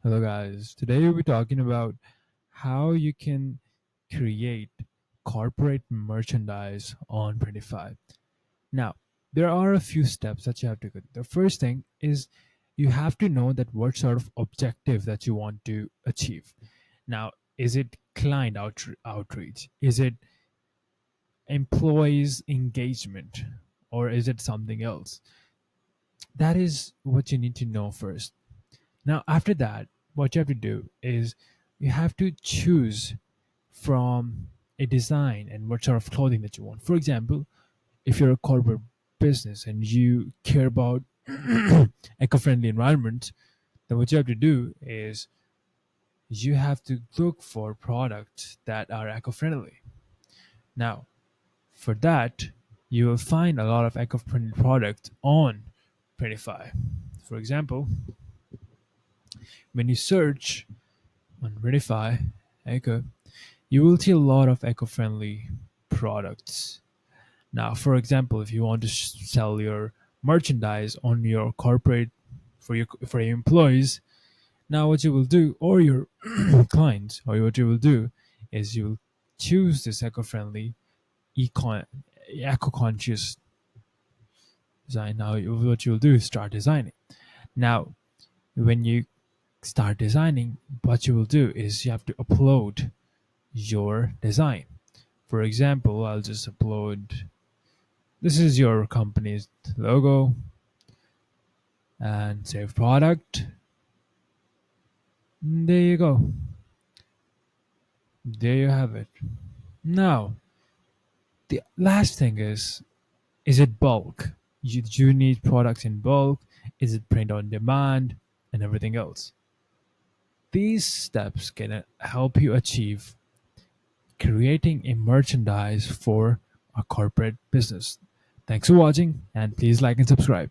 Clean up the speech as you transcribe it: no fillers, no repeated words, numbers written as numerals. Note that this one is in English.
Hello, guys. Today we'll be talking about how you can create corporate merchandise on Printify. Now, there are a few steps that you have to go. The first thing is you have to know that what sort of objective that you want to achieve. Now, is it client outreach? Is it employees engagement? Or is it something else? That is what you need to know first. Now, after that, what you have to do is you have to choose from a design and what sort of clothing that you want. For example, if you're a corporate business and you care about eco-friendly environment, then what you have to do is you have to look for products that are eco-friendly. Now, for that, you will find a lot of eco-friendly products on Printify. For example, when you search on Printify Eco, you will see a lot of eco-friendly products. Now, for example, if you want to sell your merchandise on your corporate for your employees, now what you will do, or your clients, or what you will do, is you will choose this eco-friendly, eco-conscious design. Now, what you will do is start designing. Now, when you start designing, what you will do is you have to upload your design. For example, I'll just upload this is your company's logo and save product. There you go. There you have it. Now, the last thing is it bulk? You need products in bulk? Is it print on demand and everything else? These steps can help you achieve creating a merchandise for a corporate business. Thanks for watching and please like and subscribe.